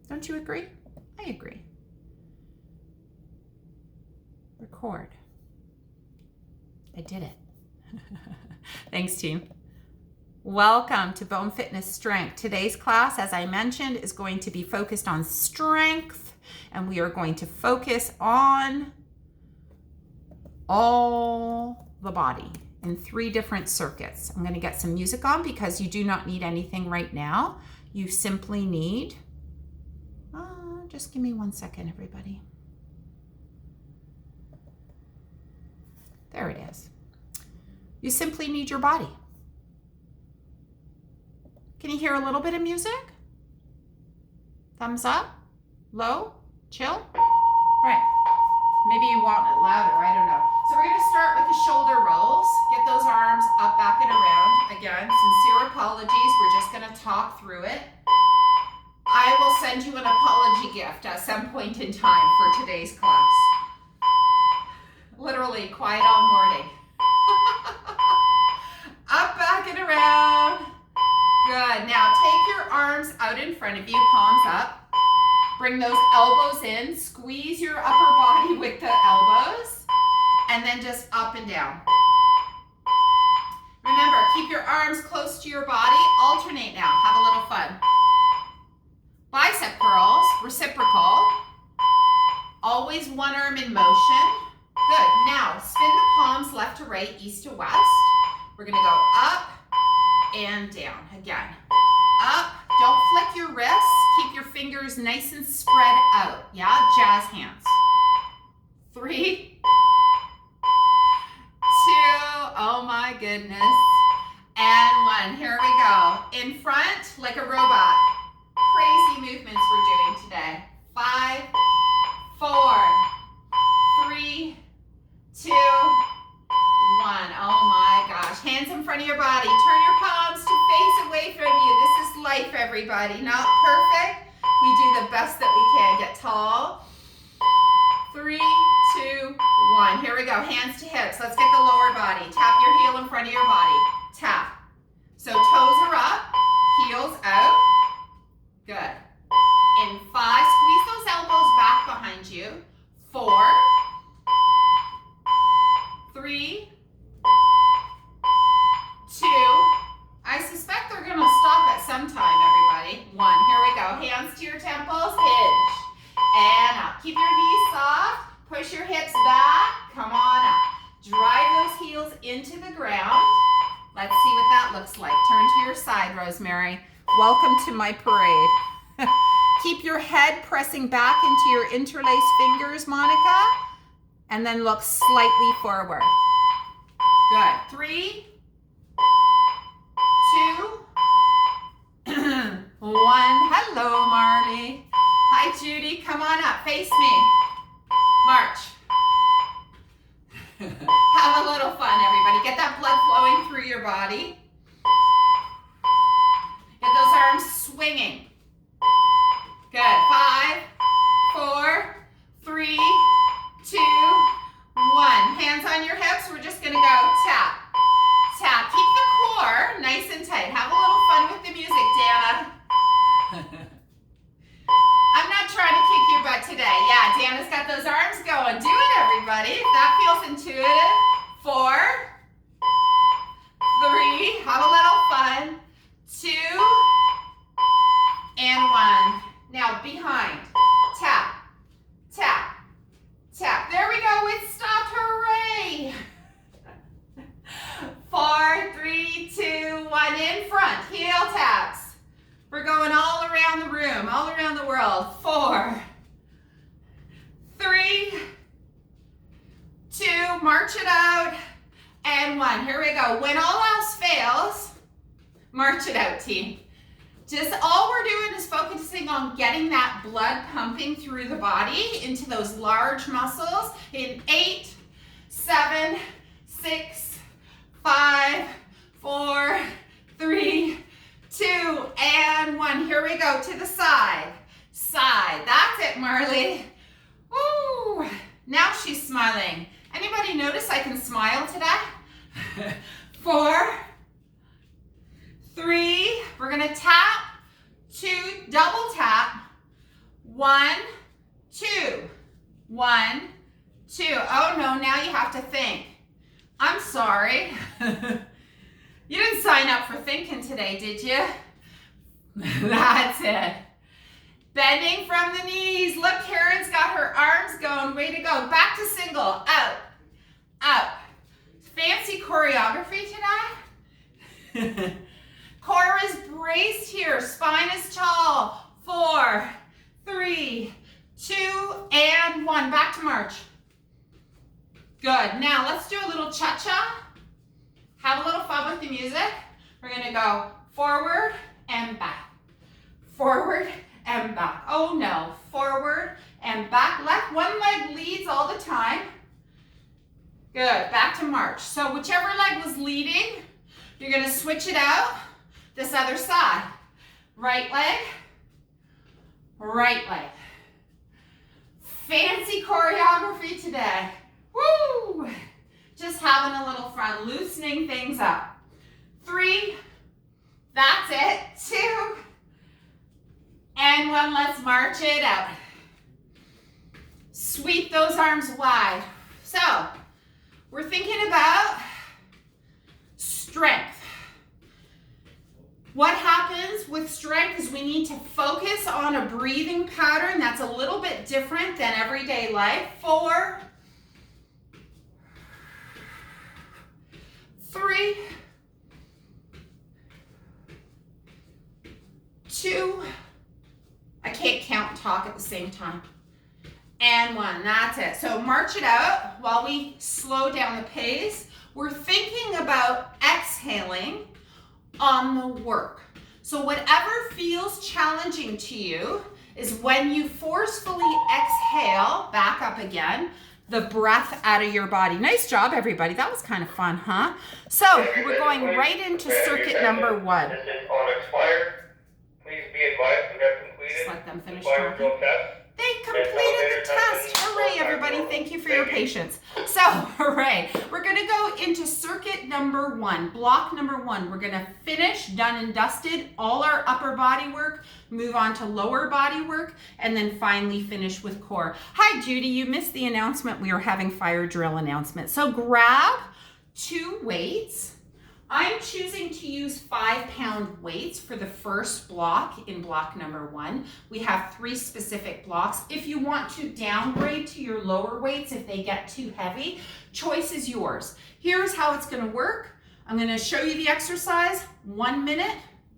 Don't you agree? I agree. Record. I did it. Thanks, team. Welcome to BoneFitness Strength. Today's class, as I mentioned, is going to be focused on strength, and we are going to focus on all the body in 3 different circuits. I'm going to get some music on because you do not need anything right now. You simply need, just give me 1 second, everybody. There it is. You simply need your body. Can you hear a little bit of music? Thumbs up? Low? Chill? Right. Maybe you want it louder, I don't know. So we're gonna start with the shoulder rolls. Get those arms up, back, and around. Again, sincere apologies. We're just gonna talk through it. I will send you an apology gift at some point in time for today's class. Literally, quiet all morning. Up, back, and around. Good. Now take your arms out in front of you, palms up. Bring those elbows in. Squeeze your upper body with the elbows. And then just up and down. Remember, keep your arms close to your body. Alternate now. Have a little fun. Bicep curls, reciprocal. Always one arm in motion. Good. Now, spin the palms left to right, east to west. We're going to go up and down. Again. Up. Don't flick your wrists. Keep your fingers nice and spread out. Yeah? Jazz hands. 3, 2. Oh my goodness. And 1. Here we go. In front, like a robot. Crazy movements we're doing today. 5, 4, 3, 2, 1. Oh my gosh. Hands in front of your body. Turn your palms to face away from you. This is life, everybody. Not perfect. We do the best that we can. Get tall. 3, 2, 1. Here we go. Hands to hips. Let's get the lower body. Tap your heel in front of your body. Tap. So toes are up. Heels out. Good. In 5, squeeze those elbows back behind you. 4, 3, 2. I suspect they're going to stop at some time, everybody. 1. Here we go. Hands to your temples. Hinge. And up. Keep your knees soft. Push your hips back. Come on up. Drive those heels into the ground. Let's see what that looks like. Turn to your side, Rosemary. Welcome to my parade. Keep your head pressing back into your interlaced fingers, Monica. And then look slightly forward. Good. 3, 2, 1. Hello, Marley. Hi, Judy. Come on up. Face me. March. Have a little fun, everybody. Get that blood flowing through your body. Get those arms swinging. Good. 5, 4, 3, 2, 1. Hands on your hips. We're just going to go tap, tap. Keep the core nice and tight. Have a little fun with the music, Dana. I'm not trying to kick your butt today. Yeah, Dana's got those arms going. Do it, everybody. If that feels intuitive. 4, 3. Have a little fun. 2, and 1. Now behind. Tap, tap, tap. There we go. It stopped. Hooray. 4, 3, 2, 1. In front. Heel taps. We're going all around the room, all around the world. 4, 3, 2. March it out. And 1. Here we go. When all else fails, march it out, team. Just all we're doing is focusing on getting that blood pumping through the body into those large muscles in 8, 7, 6, 5, 4, 3, 2, and 1. Here we go to the side. Side. That's it, Marley. Woo! Now she's smiling. Anybody notice I can smile today? 4, 3. We're going to tap, 2, double tap, 1, 2. 1, 2. Oh no, now you have to think. I'm sorry. You didn't sign up for thinking today, did you? That's it. Bending from the knees. Look, Karen's got her arms going. Way to go. Back to single. Out. Out. Fancy choreography today. Core is braced here. Spine is tall. 4, 3, 2, and 1. Back to march. Good. Now let's do a little cha-cha. Have a little fun with the music. We're going to go forward and back. Forward and back. Oh no. Forward and back. One leg leads all the time. Good. Back to march. So whichever leg was leading, you're going to switch it out. This other side. Right leg. Right leg. Fancy choreography today. Woo! Just having a little fun, loosening things up. 3, that's it. 2, and 1, let's march it out. Sweep those arms wide. So, we're thinking about strength. What happens with strength is we need to focus on a breathing pattern that's a little bit different than everyday life. 4, 3, 2, I can't count and talk at the same time, and 1, that's it. So march it out while we slow down the pace. We're thinking about exhaling on the work. So whatever feels challenging to you is when you forcefully exhale, back up again, the breath out of your body. Nice job, everybody. That was kind of fun, huh? So we're going right into circuit number 1. This is on expired. Please be advised we have completed. Just let them finish talking. They completed the test. Hooray, everybody. Thank you for your patience. So, hooray. We're going to go into circuit number 1, block number 1. We're going to finish, done and dusted, all our upper body work, move on to lower body work, and then finally finish with core. Hi, Judy. You missed the announcement. We are having fire drill announcement. So grab 2 weights. I'm choosing to use 5-pound weights for the first block in block number 1. We have 3 specific blocks. If you want to downgrade to your lower weights, if they get too heavy, choice is yours. Here's how it's going to work. I'm going to show you the exercise, 1 minute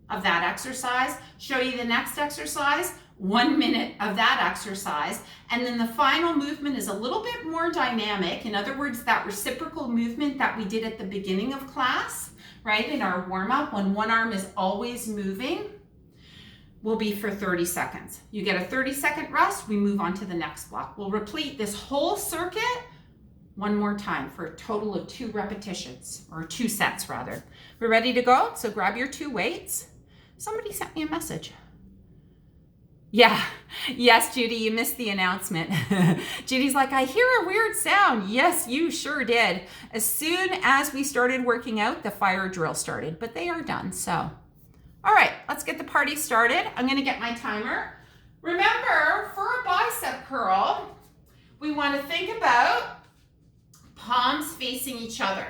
of that exercise, show you the next exercise, 1 minute of that exercise, and then the final movement is a little bit more dynamic. In other words, that reciprocal movement that we did at the beginning of class, right, in our warm-up, when one arm is always moving, will be for 30 seconds. You get a 30-second rest, we move on to the next block. We'll repeat this whole circuit 1 more time for a total of 2 repetitions, or 2 sets rather. We're ready to go? So grab your 2 weights. Somebody sent me a message. Yeah, yes, Judy, you missed the announcement. Judy's like, I hear a weird sound. Yes, you sure did. As soon as we started working out, the fire drill started, but they are done, so. All right, let's get the party started. I'm gonna get my timer. Remember, for a bicep curl, we wanna think about palms facing each other.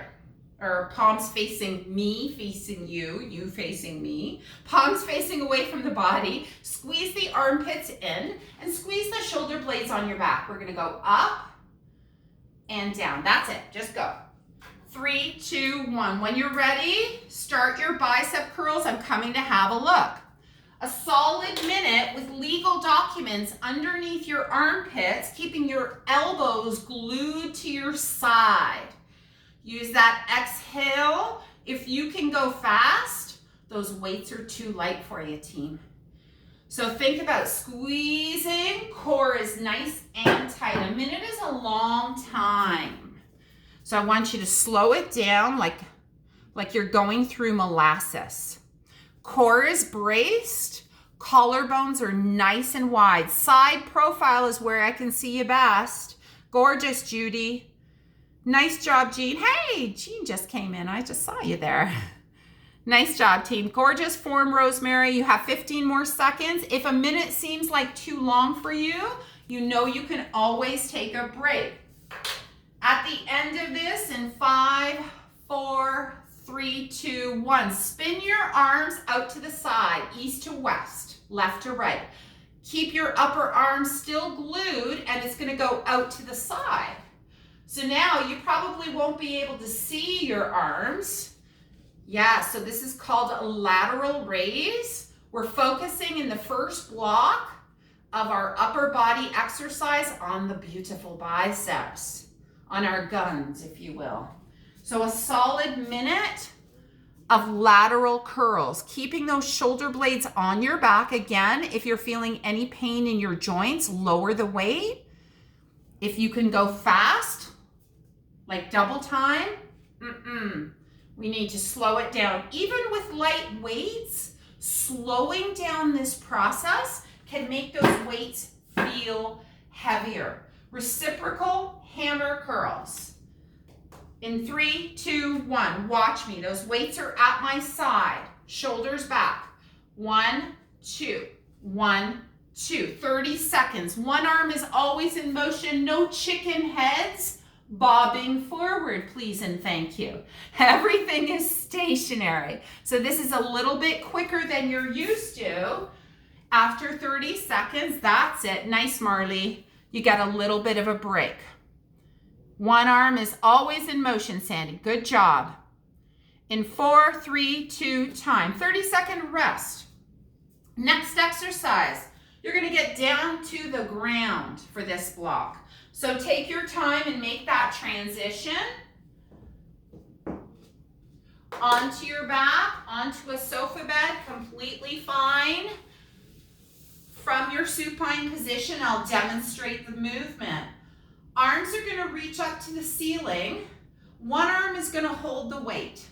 Or palms facing me, facing you, you facing me. Palms facing away from the body. Squeeze the armpits in and squeeze the shoulder blades on your back. We're gonna go up and down. That's it, just go. 3, 2, 1. When you're ready, start your bicep curls. I'm coming to have a look. A solid minute with legal documents underneath your armpits, keeping your elbows glued to your side. Use that exhale. If you can go fast, those weights are too light for you, team. So think about squeezing. Core is nice and tight. A minute is a long time. So I want you to slow it down like you're going through molasses. Core is braced. Collarbones are nice and wide. Side profile is where I can see you best. Gorgeous, Judy. Nice job, Jean. Hey, Jean just came in. I just saw you there. Nice job, team. Gorgeous form, Rosemary. You have 15 more seconds. If a minute seems like too long for you, you know you can always take a break. At the end of this, in 5, 4, 3, 2, 1, spin your arms out to the side, east to west, left to right. Keep your upper arm still glued, and it's going to go out to the side. So now you probably won't be able to see your arms. Yeah, so this is called a lateral raise. We're focusing in the first block of our upper body exercise on the beautiful biceps, on our guns, if you will. So a solid minute of lateral curls, keeping those shoulder blades on your back. Again, if you're feeling any pain in your joints, lower the weight. If you can go fast, like double time, we need to slow it down. Even with light weights, slowing down this process can make those weights feel heavier. Reciprocal hammer curls. In 3, 2, 1, watch me. Those weights are at my side, shoulders back. 1, 2, 1, 2. 30 seconds. One arm is always in motion. No chicken heads bobbing forward, please and thank you. Everything is stationary. So this is a little bit quicker than you're used to. After 30 seconds, that's it. Nice, Marley. You get a little bit of a break. One arm is always in motion, Sandy. Good job. In 4, 3, 2, time. 30-second rest. Next exercise. You're going to get down to the ground for this block. So take your time and make that transition onto your back, onto a sofa bed, completely fine. From your supine position, I'll demonstrate the movement. Arms are going to reach up to the ceiling. One arm is going to hold the weight.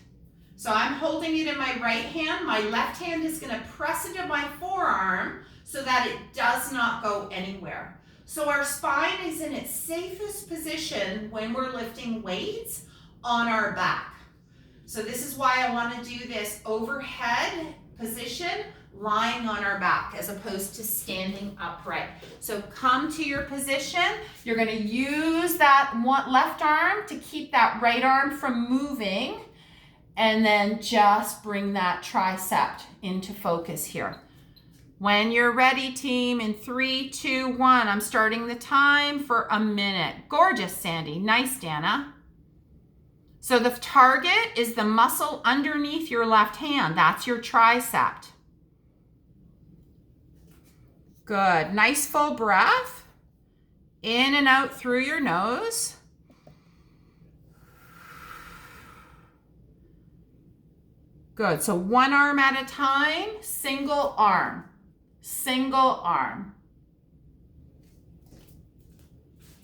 So I'm holding it in my right hand. My left hand is going to press into my forearm so that it does not go anywhere. So our spine is in its safest position when we're lifting weights on our back. So this is why I want to do this overhead position, lying on our back as opposed to standing upright. So come to your position. You're going to use that left arm to keep that right arm from moving, and then just bring that tricep into focus here. When you're ready, team, in 3, 2, 1, I'm starting the time for a minute. Gorgeous, Sandy. Nice, Dana. So the target is the muscle underneath your left hand. That's your tricep. Good. Nice full breath. In and out through your nose. Good. So one arm at a time, single arm. Single arm.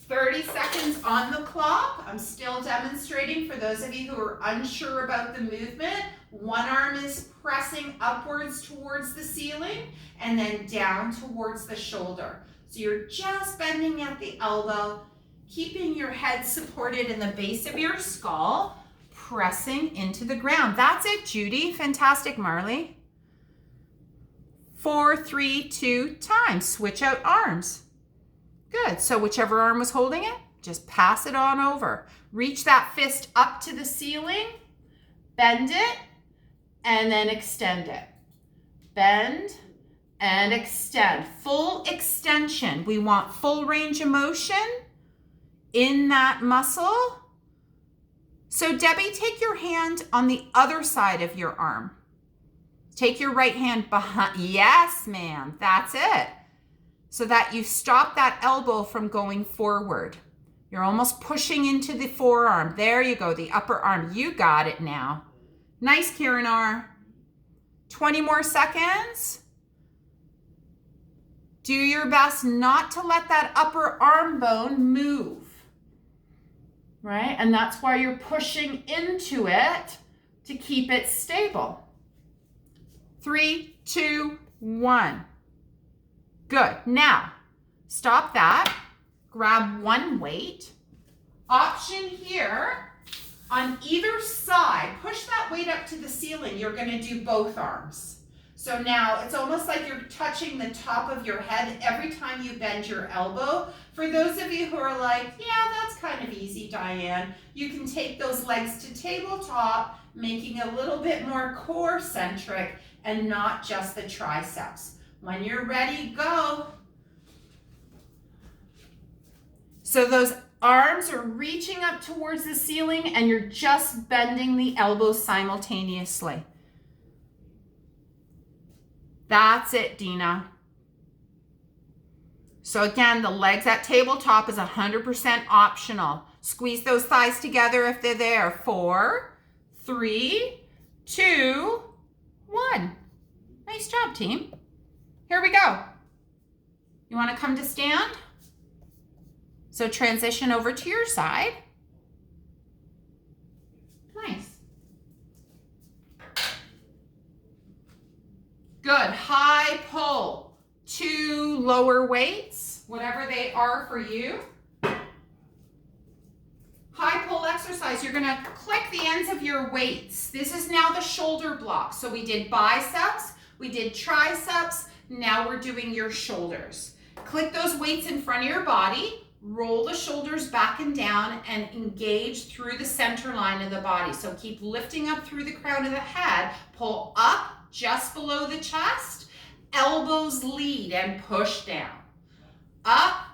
30 seconds on the clock. I'm still demonstrating for those of you who are unsure about the movement. One arm is pressing upwards towards the ceiling and then down towards the shoulder. So you're just bending at the elbow, keeping your head supported in the base of your skull, pressing into the ground. That's it, Judy. Fantastic, Marley. 4, 3, 2, time. Switch out arms. Good. So whichever arm was holding it, just pass it on over. Reach that fist up to the ceiling, bend it, and then extend it. Bend and extend. Full extension. We want full range of motion in that muscle. So Debbie, take your hand on the other side of your arm. Take your right hand behind. Yes, ma'am. That's it. So that you stop that elbow from going forward. You're almost pushing into the forearm. There you go, the upper arm. You got it now. Nice, Karen R. 20 more seconds. Do your best not to let that upper arm bone move. Right? And that's why you're pushing into it to keep it stable. 3, 2, 1. Good. Now, stop that. Grab one weight. Option here, On either side, push that weight up to the ceiling. You're going to do both arms. So now it's almost like you're touching the top of your head every time you bend your elbow. For those of you who are like, yeah, that's kind of easy, Diane, you can take those legs to tabletop, making a little bit more core centric and not just the triceps. When you're ready, go. So those arms are reaching up towards the ceiling and you're just bending the elbows simultaneously. That's it, Dina. So again, the legs at tabletop is 100% optional. Squeeze those thighs together if they're there. 4, 3, 2, 1. Nice job, team. Here we go. You want to come to stand? So transition over to your side. Nice. Good. High pull. 2 lower weights, whatever they are for you. High pull exercise. You're going to click the ends of your weights. This is now the shoulder block. So we did biceps, we did triceps. Now we're doing your shoulders. Click those weights in front of your body. Roll the shoulders back and down and engage through the center line of the body. So keep lifting up through the crown of the head. Pull up just below the chest. Elbows lead and push down. Up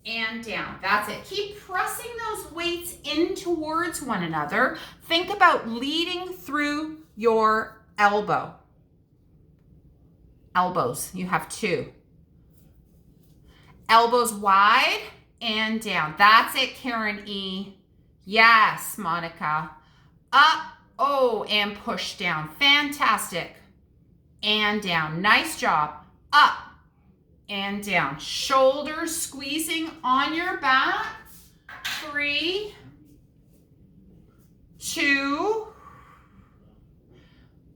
and down. That's it. Keep pressing those weights in towards one another. Think about leading through your elbow. Elbows. You have 2. Elbows wide and down. That's it, Karen E. Yes, Monica. Up, oh, and push down. Fantastic. And down. Nice job. Up and down. Shoulders squeezing on your back. 3, 2,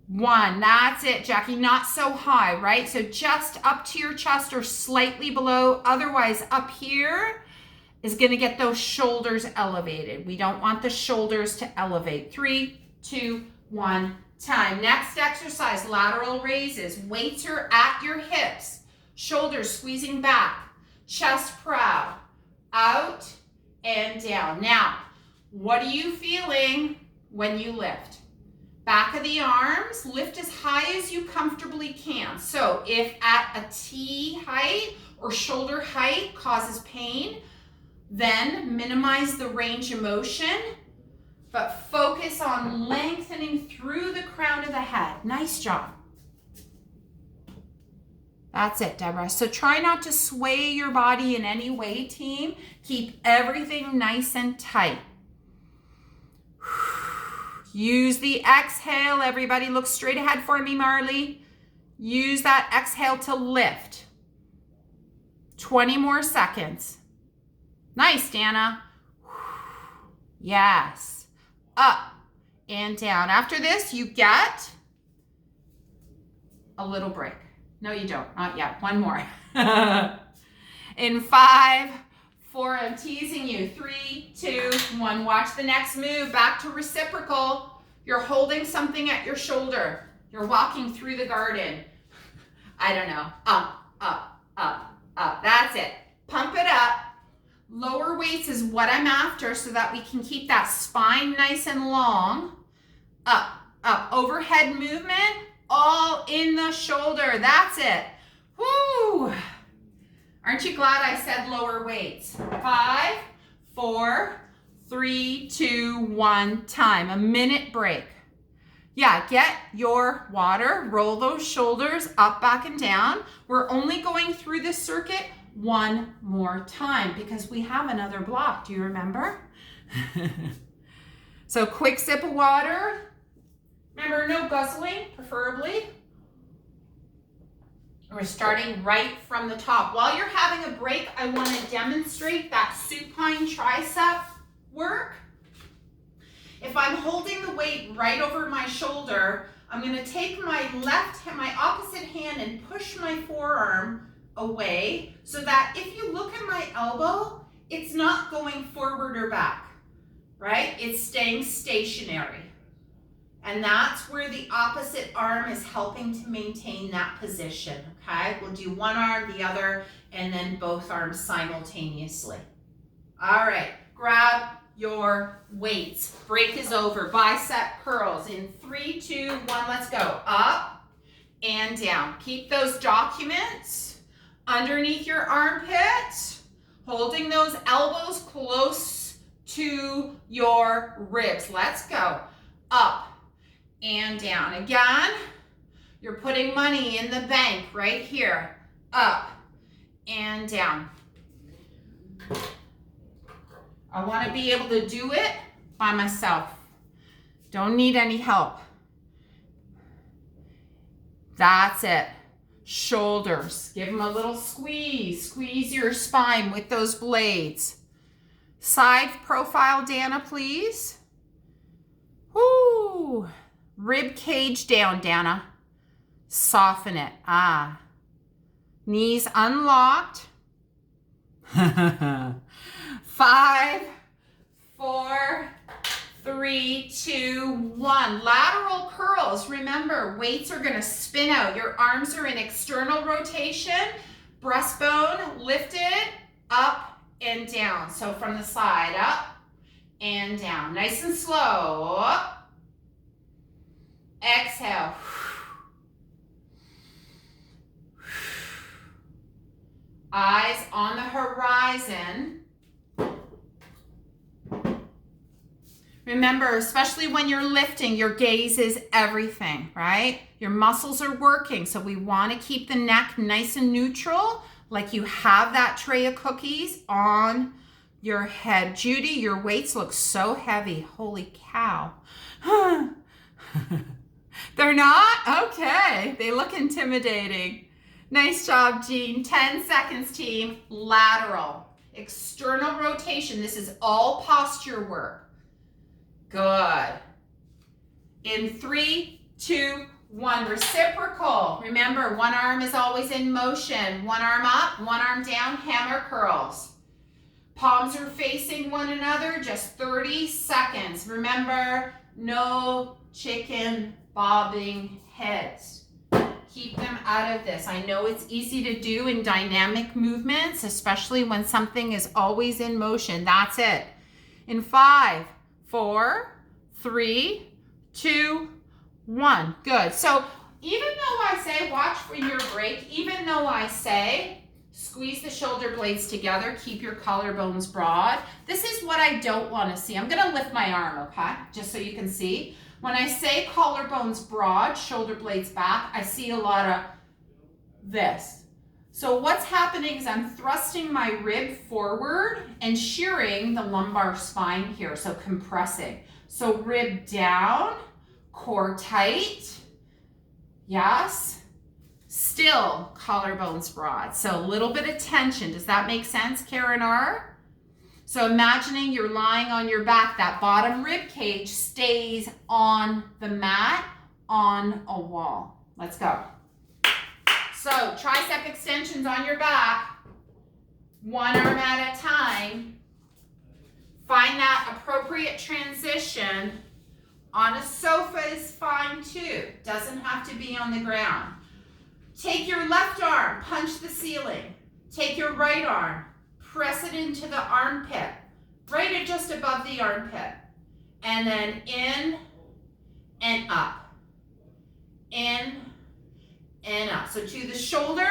1. That's it, Jackie. Not so high, right? So just up to your chest or slightly below. Otherwise, up here is going to get those shoulders elevated. We don't want the shoulders to elevate. 3, 2, 1. Time. Next exercise, lateral raises. Weights are at your hips. Shoulders squeezing back. Chest proud. Out and down. Now, what are you feeling when you lift? Back of the arms, lift as high as you comfortably can. So if at a T height or shoulder height causes pain, then minimize the range of motion. But focus on lengthening through the crown of the head. Nice job. That's it, Deborah. So try not to sway your body in any way, team. Keep everything nice and tight. Use the exhale. Everybody look straight ahead for me, Marley. Use that exhale to lift. 20 more seconds. Nice, Dana. Yes. Up and down. After this, you get a little break. No, you don't. Not yet. One more. In 5, 4, I'm teasing you. 3, 2, 1. Watch the next move. Back to reciprocal. You're holding something at your shoulder. You're walking through the garden. I don't know. Up, up, up, up. That's it. Pump it up. Lower weights is what I'm after so that we can keep that spine nice and long. Up, up. Overhead movement, all in the shoulder. That's it. Woo! Aren't you glad I said lower weights? 5, 4, 3, 2, 1. Time. A minute break. Yeah, get your water. Roll those shoulders up, back, and down. We're only going through this circuit one more time because we have another block. Do you remember? So quick sip of water. Remember, no guzzling, preferably. We're starting right from the top. While you're having a break, I want to demonstrate that supine tricep work. If I'm holding the weight right over my shoulder, I'm going to take my my opposite hand and push my forearm away so that if you look at my elbow, it's not going forward or back. right? It's staying stationary. And that's where the opposite arm is helping to maintain that position, okay? We'll do one arm, the other, and then both arms simultaneously. All right, grab your weights. Break is over. Bicep curls in 3, 2, 1, let's go. Up and down. Keep those documents underneath your armpit, holding those elbows close to your ribs. Let's go. Up and down. Again, you're putting money in the bank right here. Up and down. I want to be able to do it by myself. Don't need any help. That's it. Shoulders. Give them a little squeeze. Squeeze your spine with those blades. Side profile, Dana, please. Woo. Rib cage down, Dana. Soften it. Ah. Knees unlocked. 5, 4, 3, 2, 1. Lateral curls. Remember, weights are going to spin out. Your arms are in external rotation. Breastbone lifted, up and down. So from the side, up and down. Nice and slow. Up. Exhale. Eyes on the horizon. Remember, especially when you're lifting, your gaze is everything, right? Your muscles are working, so we want to keep the neck nice and neutral, like you have that tray of cookies on your head. Judy, your weights look so heavy. Holy cow. They're not? Okay. They look intimidating. Nice job, Jean. 10 seconds, team. Lateral. External rotation. This is all posture work. Good. In 3, 2, 1. Reciprocal. Remember, one arm is always in motion. One arm up, one arm down. Hammer curls. Palms are facing one another. Just 30 seconds. Remember, no chicken bobbing heads. Keep them out of this. I know it's easy to do in dynamic movements, especially when something is always in motion. That's it. In 5, 4, 3, 2, 1. Good. So even though I say, watch for your break, even though I say, squeeze the shoulder blades together, keep your collarbones broad, this is what I don't want to see. I'm going to lift my arm, okay? Just so you can see. When I say collarbones broad, shoulder blades back, I see a lot of this. So what's happening is I'm thrusting my rib forward and shearing the lumbar spine here, so compressing. So rib down, core tight, yes. Still collarbones broad, so a little bit of tension. Does that make sense, Karen R? So imagining you're lying on your back, that bottom rib cage stays on the mat, on a wall. Let's go. So tricep extensions on your back, one arm at a time. Find that appropriate transition. On a sofa is fine too. Doesn't have to be on the ground. Take your left arm, punch the ceiling. Take your right arm, press it into the armpit, right at just above the armpit. And then in and up. In and up. So to the shoulder,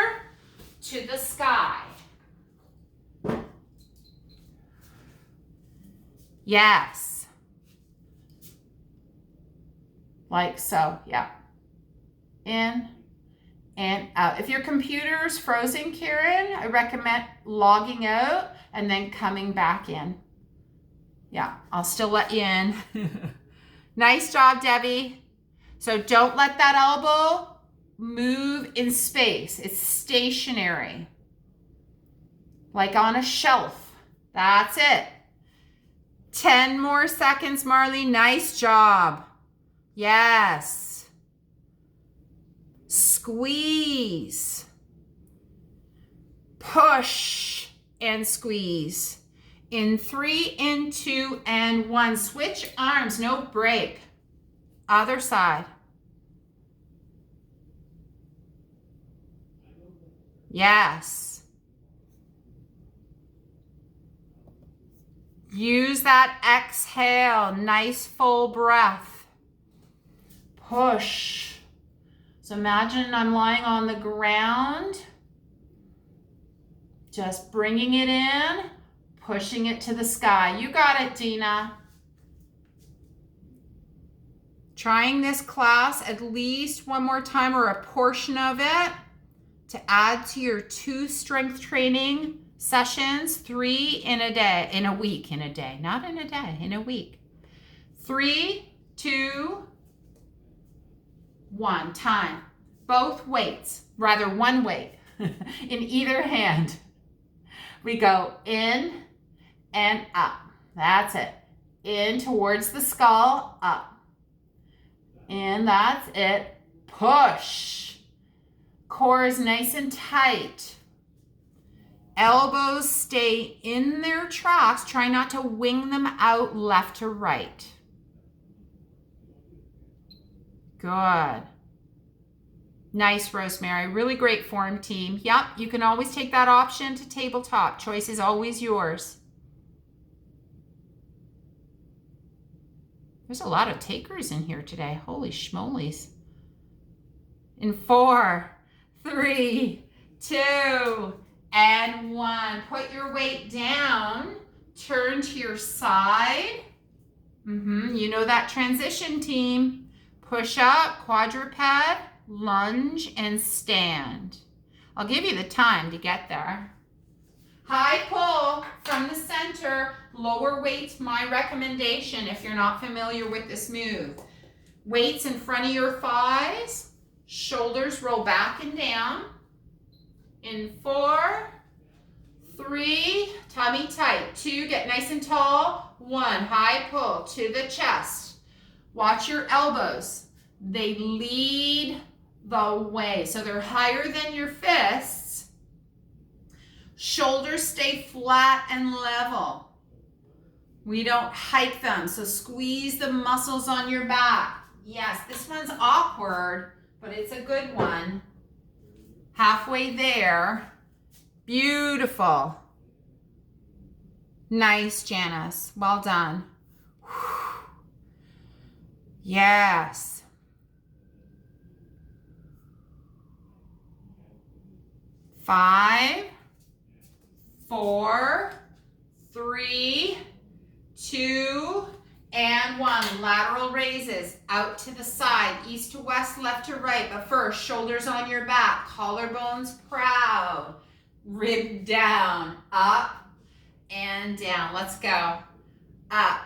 to the sky. Yes. Like so, yeah. In and out. If your computer's frozen, Karen, I recommend logging out and then coming back in. Yeah, I'll still let you in. Nice job, Debbie. So don't let that elbow move in space. It's stationary. Like on a shelf. That's it. 10 more seconds, Marley. Nice job. Yes. Squeeze. Push and squeeze. In 3, in 2, and 1. Switch arms, no break. Other side. Yes. Use that exhale. Nice full breath. Push. So imagine I'm lying on the ground. Just bringing it in, pushing it to the sky. You got it, Dina. Trying this class at least one more time or a portion of it to add to your 2 strength training sessions, 3 in a day, in a week, in a day, not in a day, in a week. 3, 2, 1, time. Both weights, rather one weight in either hand. We go in and up. That's it. In towards the skull, up. And that's it. Push. Core is nice and tight. Elbows stay in their tracks. Try not to wing them out left to right. Good. Nice, Rosemary. Really great form, team. Yep, you can always take that option to tabletop. Choice is always yours. There's a lot of takers in here today. Holy schmolies. In 4, 3, 2, and 1. Put your weight down. Turn to your side. You know that transition, team. Push up, quadruped, lunge, and stand. I'll give you the time to get there. High pull from the center. Lower weights, my recommendation if you're not familiar with this move. Weights in front of your thighs. Shoulders roll back and down. In 4, 3, tummy tight. 2, get nice and tall. 1, high pull to the chest. Watch your elbows. They lead the way. So they're higher than your fists. Shoulders stay flat and level. We don't hike them. So squeeze the muscles on your back. Yes, this one's awkward, but it's a good one. Halfway there. Beautiful. Nice, Janice. Well done. Yes. Five, 4, 3, 2, and 1. Lateral raises out to the side, east to west, left to right. But first, shoulders on your back, collarbones proud, rib down, up and down. Let's go. Up.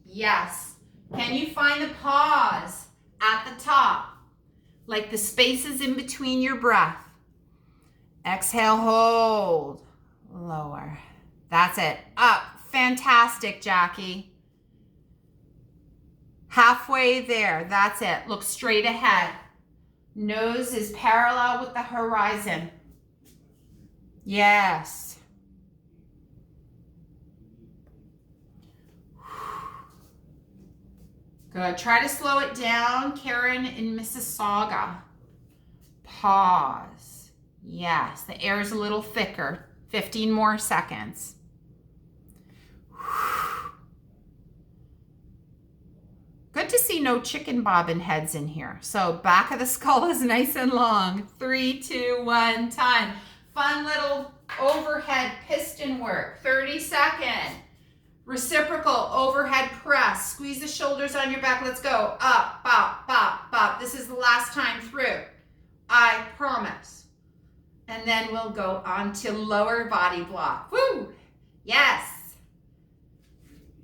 Yes. Can you find the pause at the top? Like the spaces in between your breath. Exhale, hold. Lower. That's it. Up. Fantastic, Jackie. Halfway there. That's it. Look straight ahead. Nose is parallel with the horizon. Yes. Good. Try to slow it down. Karen in Mississauga. Pause. Yes. The air is a little thicker. 15 more seconds. Good to see no chicken bobbin heads in here. So back of the skull is nice and long. 3, 2, 1, time. Fun little overhead piston work. 30 seconds. Reciprocal overhead press. Squeeze the shoulders on your back. Let's go. Up, bop, bop, bop. This is the last time through. I promise. And then we'll go on to lower body block. Woo! Yes.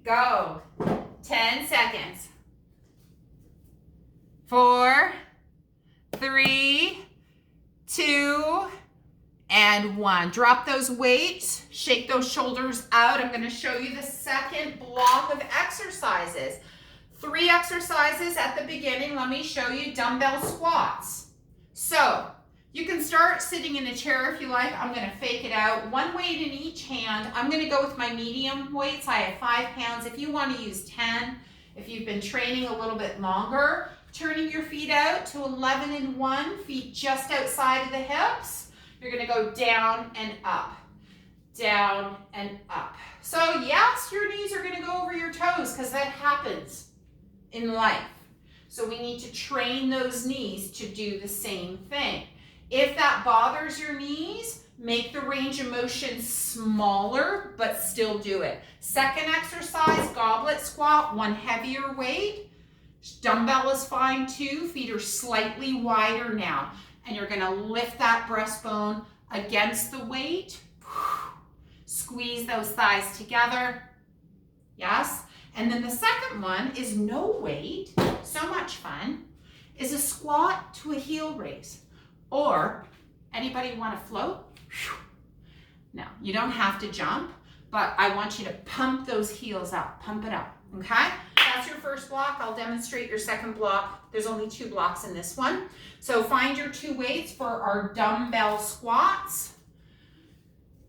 Go. 10 seconds. 4, 3, 2, and 1. Drop those weights. Shake those shoulders out. I'm going to show you the second block of exercises. 3 exercises at the beginning. Let me show you dumbbell squats. So You can start sitting in a chair if you like. I'm gonna fake it out. One weight in each hand. I'm gonna go with my medium weights. I have 5 pounds. If you wanna use 10, if you've been training a little bit longer, turning your feet out to 11 and 1, feet just outside of the hips. You're gonna go down and up, down and up. So yes, your knees are gonna go over your toes because that happens in life. So we need to train those knees to do the same thing. If that bothers your knees, make the range of motion smaller, but still do it. Second exercise, goblet squat, one heavier weight. Dumbbell is fine too. Feet are slightly wider now. And you're gonna lift that breastbone against the weight. Squeeze those thighs together. Yes. And then the second one is no weight. So much fun. Is a squat to a heel raise. Or, anybody want to float? No, you don't have to jump, but I want you to pump those heels up. Pump it up, okay? That's your first block. I'll demonstrate your second block. There's only 2 blocks in this one. So find your 2 weights for our dumbbell squats.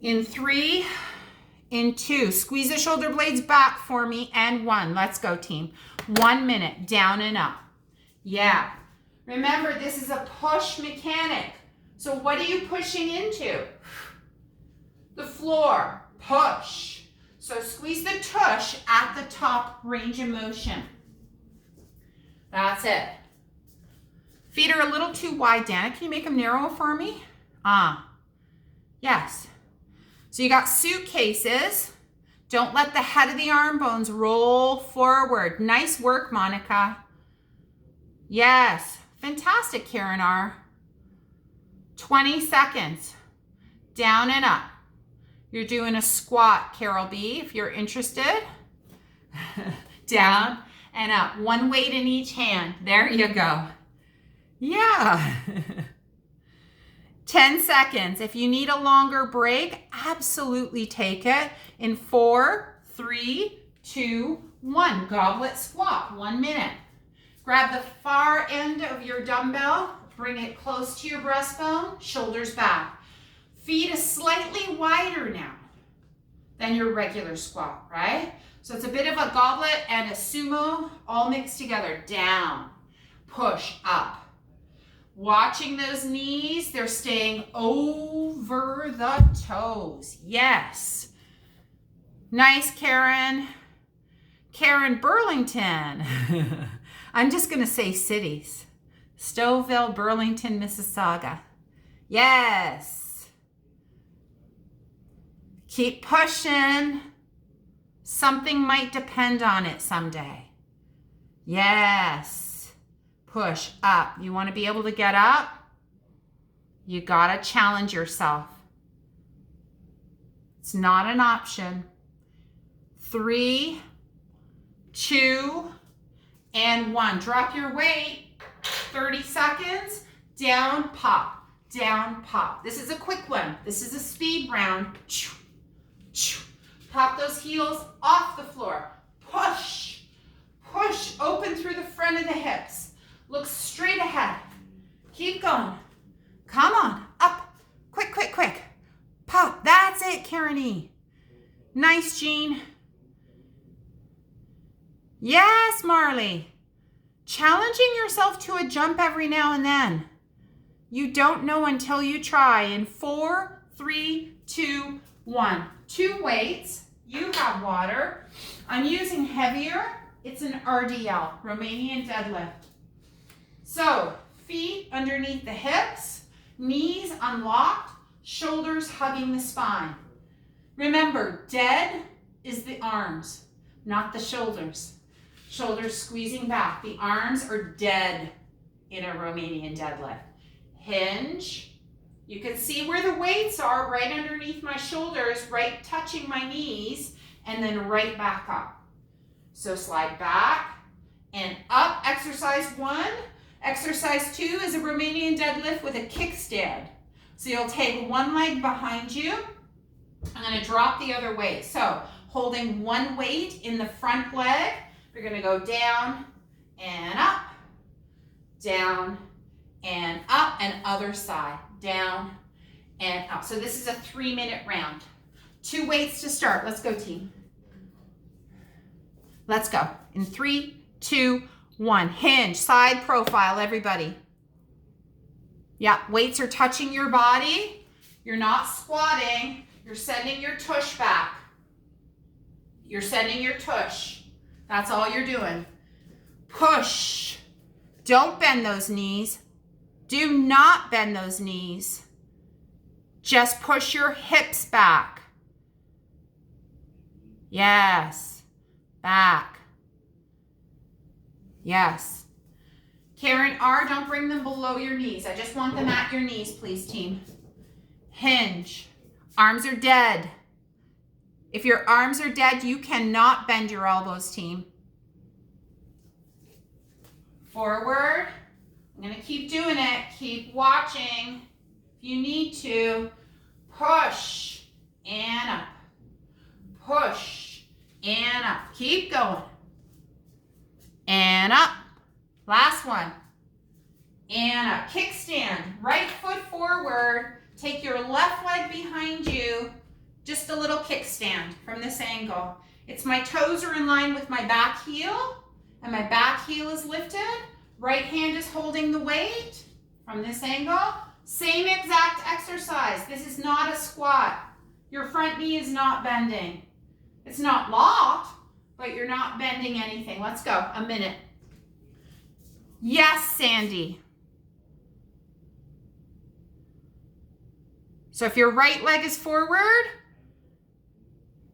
In 3, in 2. Squeeze the shoulder blades back for me, and 1. Let's go, team. 1 minute, down and up. Yeah. Remember, this is a push mechanic. So what are you pushing into? The floor. Push. So squeeze the tush at the top, range of motion. That's it. Feet are a little too wide, Dana. Can you make them narrow for me? Yes. So you got suitcases. Don't let the head of the arm bones roll forward. Nice work, Monica. Yes. Fantastic, Karen R. 20 seconds. Down and up. You're doing a squat, Carol B, if you're interested. Down and up. 1 weight in each hand. There you go. Yeah. 10 seconds. If you need a longer break, absolutely take it. In 4, 3, 2, 1. Goblet squat. 1 minute. Grab the far end of your dumbbell, bring it close to your breastbone, shoulders back. Feet is slightly wider now than your regular squat, right? So it's a bit of a goblet and a sumo all mixed together. Down, push, up. Watching those knees, they're staying over the toes. Yes. Nice, Karen. Karen Burlington. I'm just going to say cities. Stouffville, Burlington, Mississauga. Yes. Keep pushing. Something might depend on it someday. Yes. Push up. You want to be able to get up? You got to challenge yourself. It's not an option. 3, 2, and 1. Drop your weight. 30 seconds. Down, pop. Down, pop. This is a quick one. This is a speed round. Pop those heels off the floor. Push. Push. Open through the front of the hips. Look straight ahead. Keep going. Come on. Up. Quick, quick, quick. Pop. That's it, Karen E. Nice, Jean. Yes, Marley. Challenging yourself to a jump every now and then. You don't know until you try. In 4, 3, 2, 1. 2 weights. You have water. I'm using heavier. It's an RDL, Romanian deadlift. So, feet underneath the hips, knees unlocked, shoulders hugging the spine. Remember, dead is the arms, not the shoulders. Shoulders squeezing back. The arms are dead in a Romanian deadlift. Hinge. You can see where the weights are right underneath my shoulders, right touching my knees, and then right back up. So slide back and up. Exercise 1. Exercise 2 is a Romanian deadlift with a kickstand. So you'll take one leg behind you. I'm going to drop the other way. So holding one weight in the front leg, you're going to go down and up, and other side, down, and up. So this is a 3-minute round. 2 weights to start. Let's go, team. Let's go. In 3, 2, 1. Hinge, side profile, everybody. Yeah, weights are touching your body. You're not squatting. You're sending your tush back. You're sending your tush. That's all you're doing. Push. Don't bend those knees. Do not bend those knees. Just push your hips back. Yes. Back. Yes. Karen R, don't bring them below your knees. I just want them at your knees, please, team. Hinge. Arms are dead. If your arms are dead, you cannot bend your elbows, team. Forward. I'm going to keep doing it. Keep watching. If you need to, push and up. Push and up. Keep going. And up. Last one. And up. Kickstand. Right foot forward. Take your left leg behind you. Just a little kickstand from this angle. It's my toes are in line with my back heel, and my back heel is lifted. Right hand is holding the weight from this angle. Same exact exercise. This is not a squat. Your front knee is not bending. It's not locked, but you're not bending anything. Let's go. A minute. Yes, Sandy. So if your right leg is forward,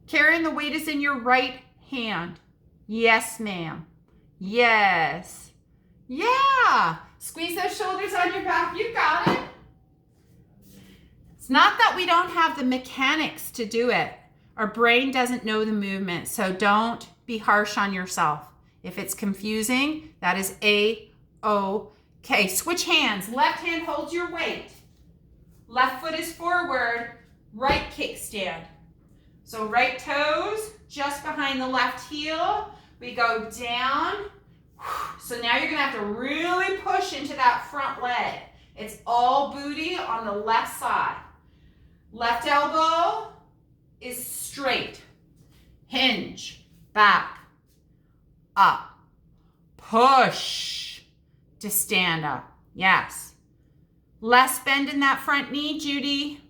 Karen, the weight is in your right hand. Yes, ma'am. Yes. Yeah. Squeeze those shoulders on your back. You got it. It's not that we don't have the mechanics to do it. Our brain doesn't know the movement, so don't be harsh on yourself. If it's confusing, that is A-OK. Switch hands. Left hand holds your weight. Left foot is forward. Right kickstand. So right toes just behind the left heel. We go down. So now you're going to have to really push into that front leg. It's all booty on the left side. Left elbow is straight. Hinge. Back. Up. Push to stand up. Yes. Less bend in that front knee, Judy.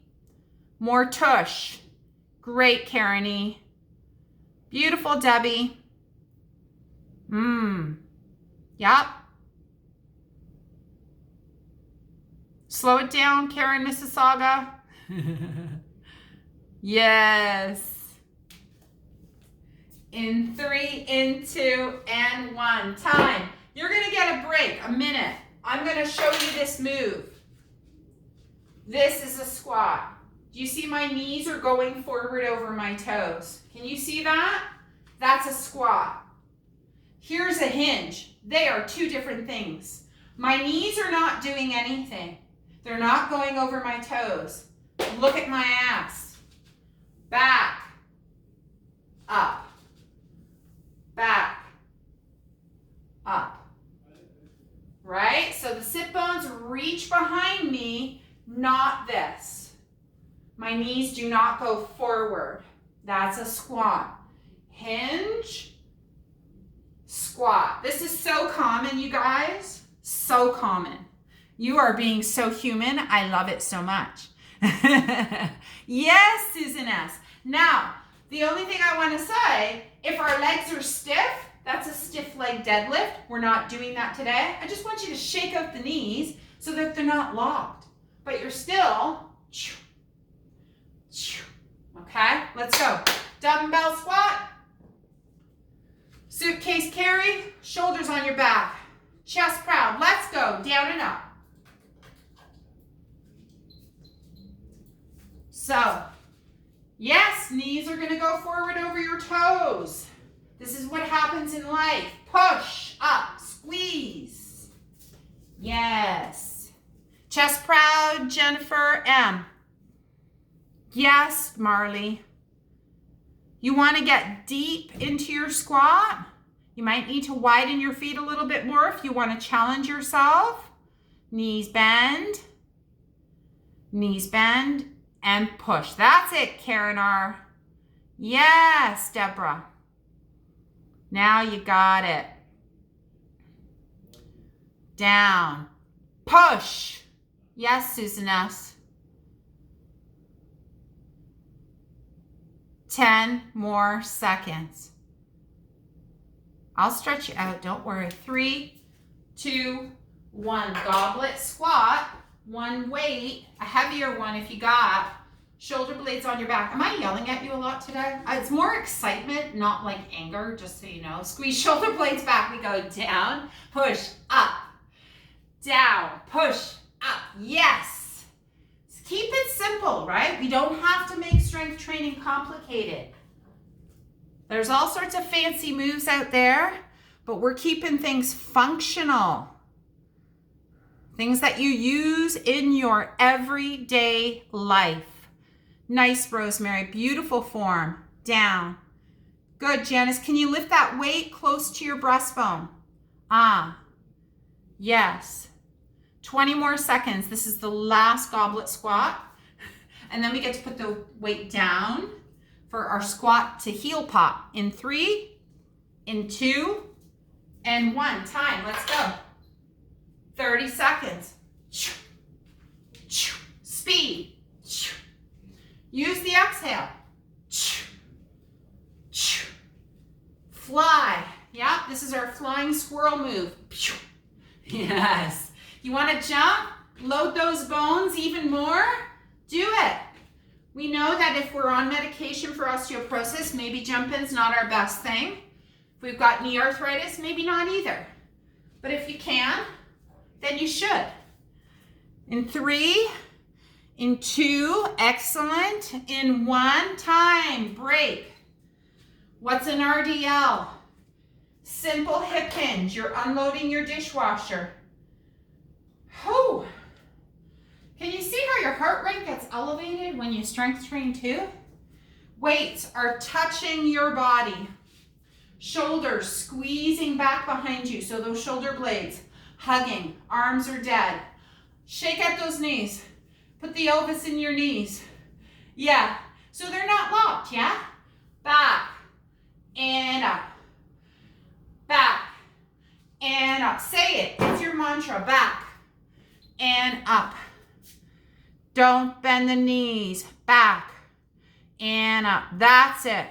More tush. Great, Karen-y. Beautiful, Debbie. Yep. Slow it down, Karen, Mississauga. Yes. In 3, in 2, and 1. Time. You're going to get a break, a minute. I'm going to show you this move. This is a squat. Do you see my knees are going forward over my toes? Can you see that? That's a squat. Here's a hinge. They are 2 different things. My knees are not doing anything. They're not going over my toes. Look at my ass. Back. Up. Back. Up. Right? So the sit bones reach behind me, not this. My knees do not go forward. That's a squat. Hinge. Squat. This is so common, you guys. So common. You are being so human. I love it so much. Yes, Susan S. Now, the only thing I want to say, if our legs are stiff, that's a stiff leg deadlift. We're not doing that today. I just want you to shake out the knees so that they're not locked. But you're still, okay? Let's go. Dumbbell squat. Suitcase carry. Shoulders on your back. Chest proud. Let's go. Down and up. So, yes, knees are going to go forward over your toes. This is what happens in life. Push, up, squeeze. Yes. Chest proud, Jennifer M. Yes, Marley. You want to get deep into your squat. You might need to widen your feet a little bit more if you want to challenge yourself. Knees bend. Knees bend and push. That's it, Karen R. Yes, Deborah. Now you got it. Down. Push. Yes, Susan S. 10 more seconds. I'll stretch you out, don't worry. 3, 2, 1. Goblet squat. One weight, a heavier one if you got. Shoulder blades on your back. Am I yelling at you a lot today? It's more excitement, not like anger, just so you know. Squeeze shoulder blades back. We go down, push, up, down, push, up. Yes. Keep it simple, right? We don't have to make strength training complicated. There's all sorts of fancy moves out there, but we're keeping things functional. Things that you use in your everyday life. Nice, Rosemary. Beautiful form. Down. Good, Janice. Can you lift that weight close to your breastbone? Yes. 20 more seconds. This is the last goblet squat. And then we get to put the weight down for our squat to heel pop. In 3, in 2, and 1. Time. Let's go. 30 seconds. Speed. Use the exhale. Fly. Yeah, this is our flying squirrel move. Yes. You want to jump? Load those bones even more? Do it. We know that if we're on medication for osteoporosis, maybe jumping's not our best thing. If we've got knee arthritis, maybe not either. But if you can, then you should. In 3, in 2, excellent. In 1, time, break. What's an RDL? Simple hip hinge. You're unloading your dishwasher. Whew. Can you see how your heart rate gets elevated when you strength train too? Weights are touching your body. Shoulders squeezing back behind you, so those shoulder blades hugging, arms are dead. Shake out those knees. Put the Elvis in your knees. Yeah, so they're not locked, yeah? Back and up. Back and up. Say it, it's your mantra. Back and up. Don't bend the knees. Back and up. That's it.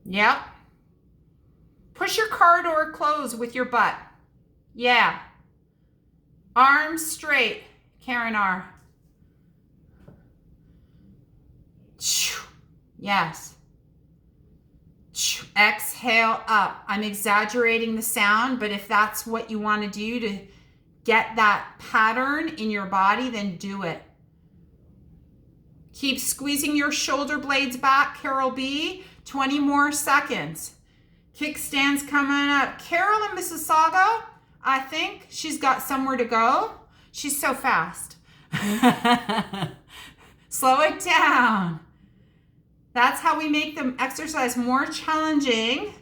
Yep. Push your car door closed with your butt. Yeah. Arms straight. Karen R. Yes. Exhale up. I'm exaggerating the sound, but if that's what you want to do to get that pattern in your body, then do it. Keep squeezing your shoulder blades back, Carol B. 20 more seconds. Kickstands coming up. Carol in Mississauga, I think she's got somewhere to go. She's so fast. Slow it down. That's how we make the exercise more challenging.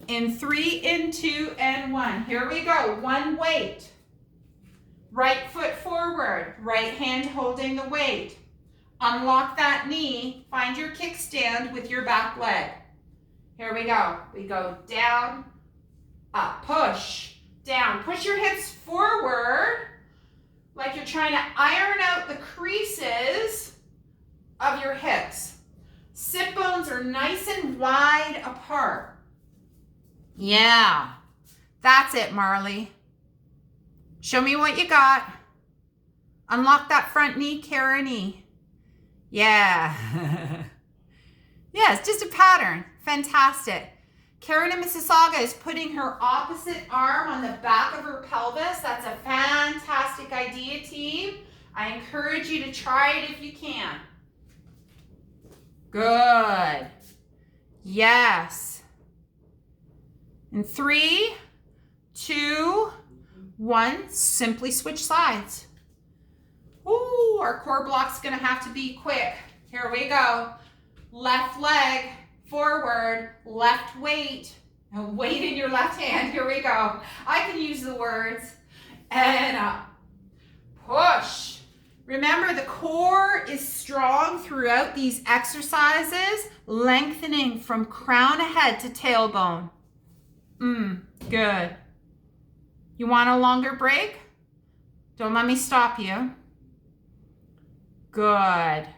In 3, in 2, and 1. Here we go. One weight. Right foot forward. Right hand holding the weight. Unlock that knee. Find your kickstand with your back leg. Here we go. We go down, up, push, down. Push your hips forward like you're trying to iron out the creases of your hips. Sit bones are nice and wide apart. Yeah, that's it, Marley. Show me what you got. Unlock that front knee, Karen E. Yeah. Yeah, it's just a pattern. Fantastic. Karen in Mississauga is putting her opposite arm on the back of her pelvis. That's a fantastic idea, team. I encourage you to try it if you can. Good. Yes. In 3, 2, 1, simply switch sides. Ooh, our core block's gonna have to be quick. Here we go. Left leg forward, left weight, and weight in your left hand. Here we go. I can use the words. and up. Push. Remember, the core is strong throughout these exercises, lengthening from crown of head to tailbone. Good. You want a longer break? Don't let me stop you. Good.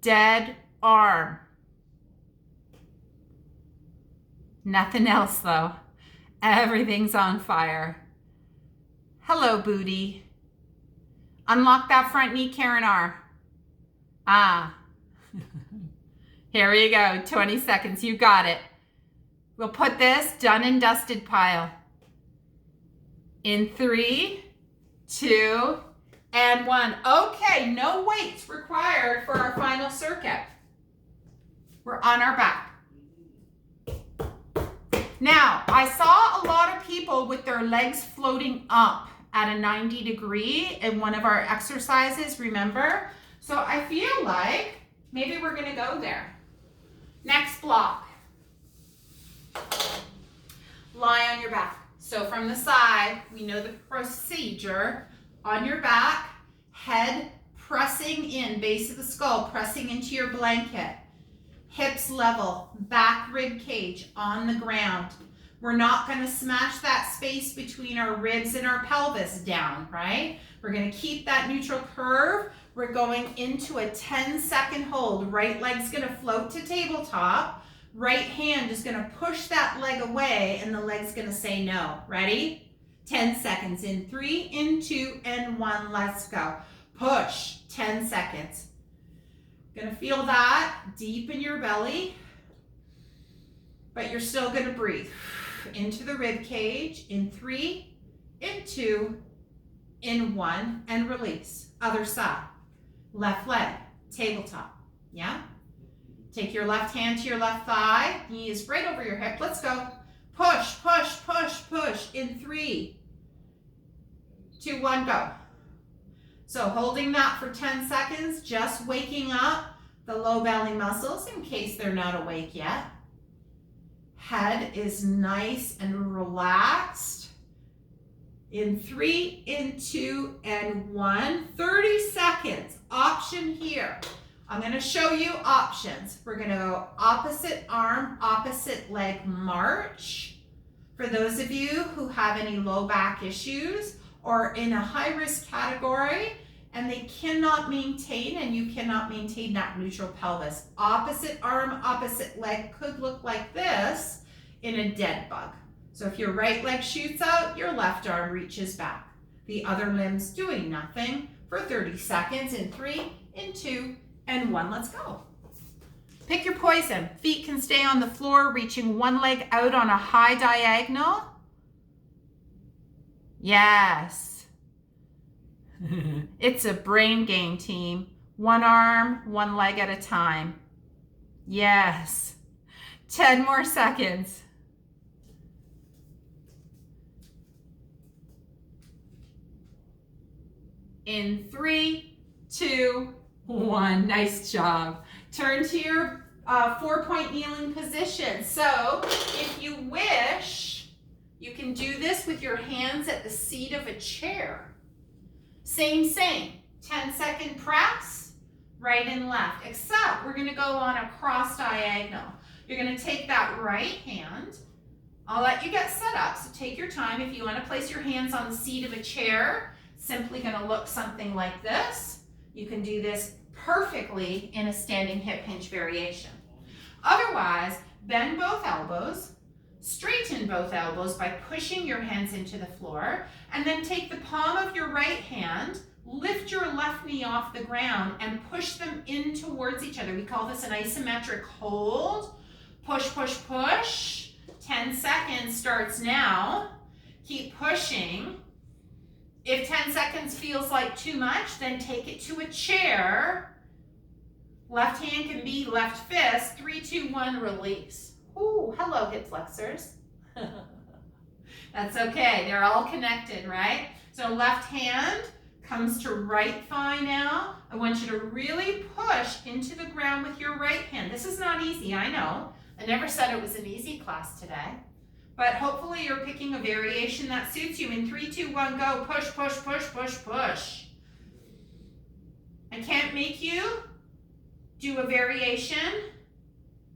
Dead arm. Nothing else though. Everything's on fire. Hello, booty. Unlock that front knee, Karen R. Here we go. 20 seconds. You got it. We'll put this done and dusted pile. In 3, 2, and 1. Okay, no weights required for our final circuit. We're on our back. Now, I saw a lot of people with their legs floating up at a 90 degree in one of our exercises, remember? So I feel like maybe we're gonna go there. Next block. Lie on your back. So from the side, we know the procedure. On your back, head pressing in, base of the skull, pressing into your blanket. Hips level, back rib cage on the ground. We're not gonna smash that space between our ribs and our pelvis down, right? We're gonna keep that neutral curve. We're going into a 10-second hold. Right leg's gonna float to tabletop. Right hand is gonna push that leg away and the leg's gonna say no. Ready? 10 seconds. In 3, in 2, and 1, let's go. Push, 10 seconds. Gonna feel that deep in your belly, but you're still gonna breathe. Into the rib cage, in 3, in 2, in 1, and release. Other side. Left leg, tabletop, yeah? Take your left hand to your left thigh, knee is right over your hip, let's go. Push, push, push, push, in 3, 2, 1, go. So holding that for 10 seconds, just waking up the low belly muscles in case they're not awake yet. Head is nice and relaxed. In 3, in 2, and 1. 30 seconds. Option here. I'm going to show you options. We're going to go opposite arm, opposite leg march. For those of you who have any low back issues or in a high risk category and they cannot maintain and you cannot maintain that neutral pelvis. Opposite arm, opposite leg could look like this in a dead bug. So if your right leg shoots out, your left arm reaches back. The other limb's doing nothing for 30 seconds in 3, in 2, and 1. Let's go. Pick your poison. Feet can stay on the floor, reaching one leg out on a high diagonal. Yes. It's a brain game, team. One arm, one leg at a time. Yes. 10 more seconds. In 3, 2, 1. Nice job. Turn to your 4-point kneeling position. So if you wish, you can do this with your hands at the seat of a chair. Same. 10-second press, right and left. Except we're going to go on a cross diagonal. You're going to take that right hand. I'll let you get set up, so take your time. If you want to place your hands on the seat of a chair, simply going to look something like this. You can do this perfectly in a standing hip hinge variation. Otherwise, bend both elbows, straighten both elbows by pushing your hands into the floor, and then take the palm of your right hand, lift your left knee off the ground, and push them in towards each other. We call this an isometric hold. Push, push, push. 10 seconds starts now. Keep pushing. If 10 seconds feels like too much, then take it to a chair. Left hand can be left fist. 3, 2, 1, release. Ooh, hello, hip flexors. That's okay. They're all connected, right? So left hand comes to right thigh now. I want you to really push into the ground with your right hand. This is not easy, I know. I never said it was an easy class today. but hopefully you're picking a variation that suits you. In 3, 2, 1, go. Push, push, push, push, push. I can't make you do a variation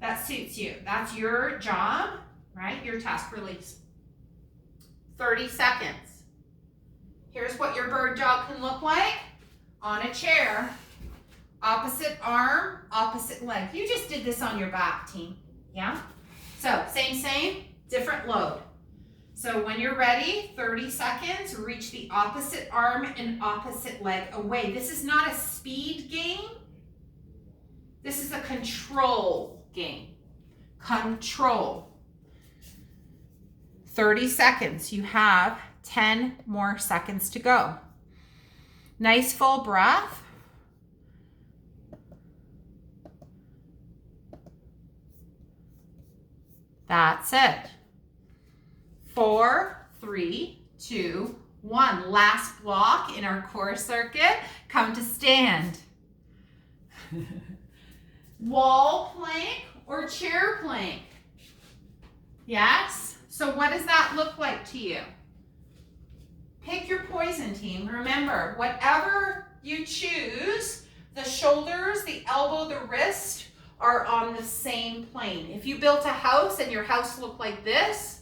that suits you. That's your job, right? Your task release. 30 seconds. Here's what your bird dog can look like on a chair. Opposite arm, opposite leg. You just did this on your back, team. Yeah? So, same, different load. So when you're ready, 30 seconds, reach the opposite arm and opposite leg away. This is not a speed game. This is a control game. Control. 30 seconds. You have 10 more seconds to go. Nice full breath. That's it. 4, 3, 2, 1. Last block in our core circuit. Come to stand. Wall plank or chair plank? Yes? So what does that look like to you? Pick your poison, team. Remember, whatever you choose, the shoulders, the elbow, the wrist are on the same plane. If you built a house and your house looked like this,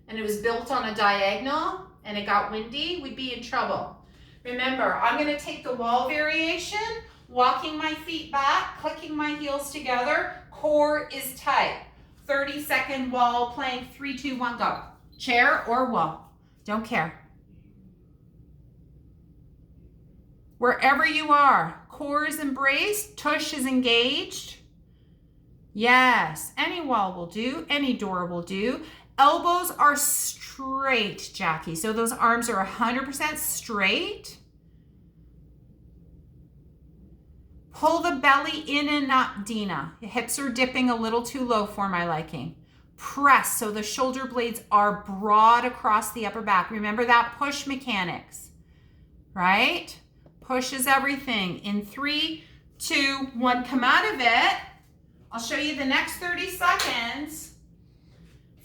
and it was built on a diagonal, and it got windy, we'd be in trouble. Remember, I'm gonna take the wall variation, walking my feet back, clicking my heels together, core is tight. 30-second wall plank, 3, 2, 1, go. Chair or wall, don't care. Wherever you are, core is embraced, tush is engaged. Yes, any wall will do, any door will do. Elbows are straight, Jackie. So those arms are 100% straight. Pull the belly in and up, Dina. The hips are dipping a little too low for my liking. Press so the shoulder blades are broad across the upper back. Remember that push mechanics, right? Push is everything. In 3, 2, 1, come out of it. I'll show you the next 30 seconds.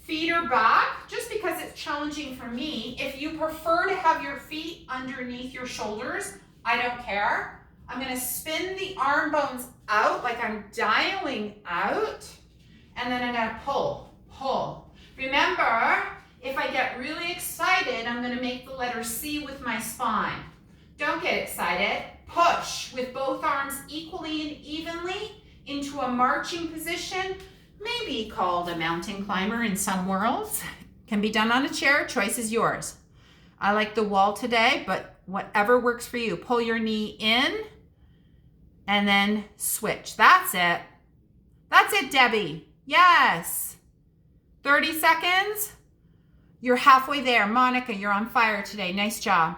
Feet are back, just because it's challenging for me. If you prefer to have your feet underneath your shoulders, I don't care. I'm gonna spin the arm bones out like I'm dialing out, and then I'm gonna pull, pull. Remember, if I get really excited, I'm gonna make the letter C with my spine. Don't get excited. Push with both arms equally and evenly into a marching position, maybe called a mountain climber in some worlds. Can be done on a chair, choice is yours. I like the wall today, but whatever works for you. Pull your knee in and then switch. That's it. That's it, Debbie. Yes. 30 seconds. You're halfway there. Monica, you're on fire today. Nice job.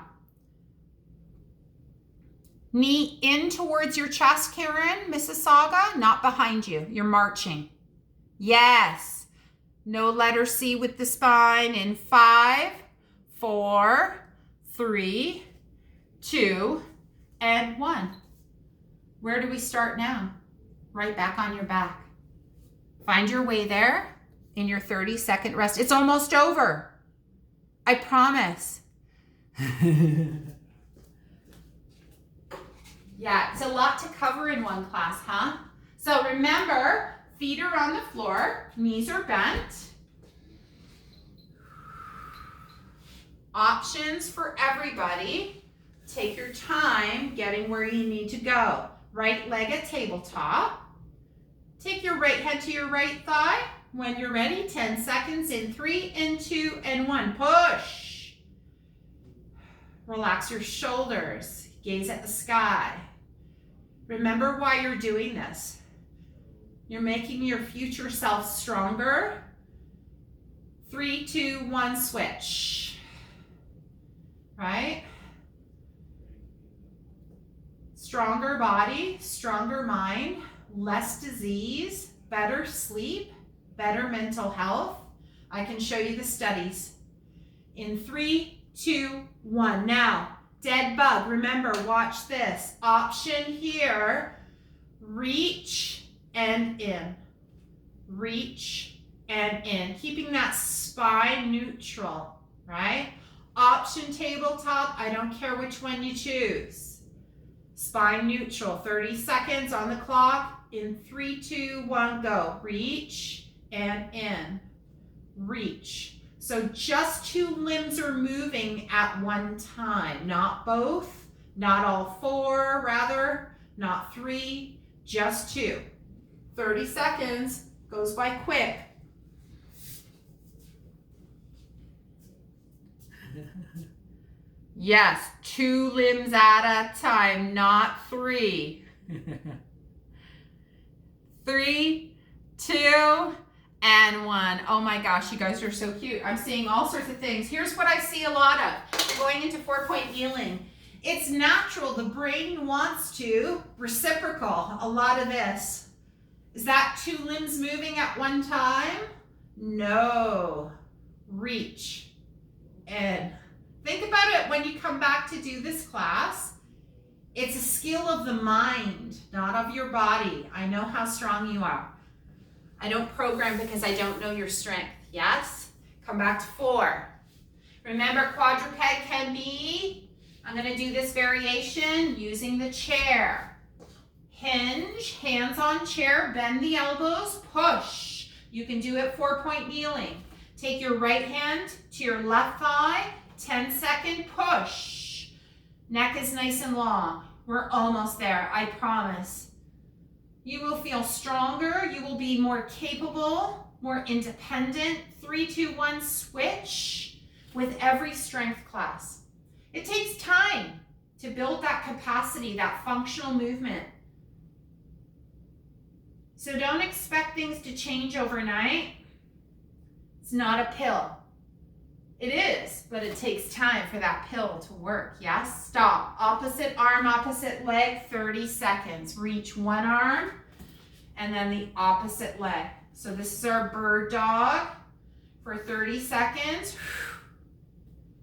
Knee in towards your chest, Karen, Mississauga, not behind you. You're marching. Yes. No letter C with the spine in 5, 4, 3, 2, and 1. Where do we start now? Right back on your back. Find your way there in your 30-second rest. It's almost over. I promise. Yeah, it's a lot to cover in one class, huh? So remember, feet are on the floor, knees are bent. Options for everybody. Take your time getting where you need to go. Right leg at tabletop. Take your right hand to your right thigh. When you're ready, 10 seconds in 3 and 2 and 1. Push. Relax your shoulders. Gaze at the sky. Remember why you're doing this. You're making your future self stronger. 3, 2, 1, switch. Right? Stronger body, stronger mind, less disease, better sleep, better mental health. I can show you the studies. In 3, 2, 1. Now, dead bug. Remember, watch this. Option here, reach and in. Reach and in. Keeping that spine neutral, right? Option tabletop, I don't care which one you choose. Spine neutral, 30 seconds on the clock. In 3, 2, 1, go. Reach and in. Reach. So just 2 limbs are moving at one time, not both, not all 4, rather, not 3, just 2. 30 seconds, goes by quick. Yes, 2 limbs at a time, not 3. 3, 2, and 1. Oh my gosh, you guys are so cute. I'm seeing all sorts of things. Here's what I see a lot of. Going into 4-point kneeling. It's natural. The brain wants to reciprocal a lot of this. Is that 2 limbs moving at one time? No. Reach. In. Think about it when you come back to do this class. It's a skill of the mind, not of your body. I know how strong you are. I don't program because I don't know your strength. Yes? Come back to 4. Remember, quadruped can be, I'm going to do this variation using the chair. Hinge, hands on chair, bend the elbows, push. You can do it 4-point kneeling. Take your right hand to your left thigh, 10-second push. Neck is nice and long. We're almost there, I promise. You will feel stronger. You will be more capable, more independent. 3, 2, 1, switch with every strength class. It takes time to build that capacity, that functional movement. So don't expect things to change overnight. It's not a pill. It is, but it takes time for that pill to work, yes? Stop. Opposite arm, opposite leg, 30 seconds. Reach one arm, and then the opposite leg. So this is our bird dog for 30 seconds.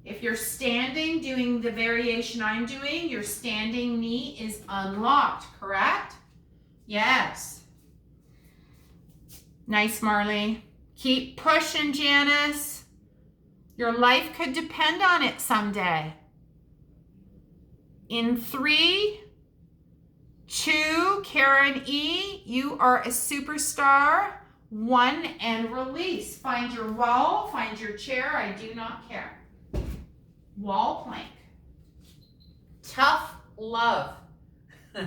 If you're standing, doing the variation I'm doing, your standing knee is unlocked, correct? Yes. Nice, Marley. Keep pushing, Janice. Your life could depend on it someday. In 3, 2, Karen E., you are a superstar. 1, and release. Find your wall, find your chair, I do not care. Wall plank. Tough love. All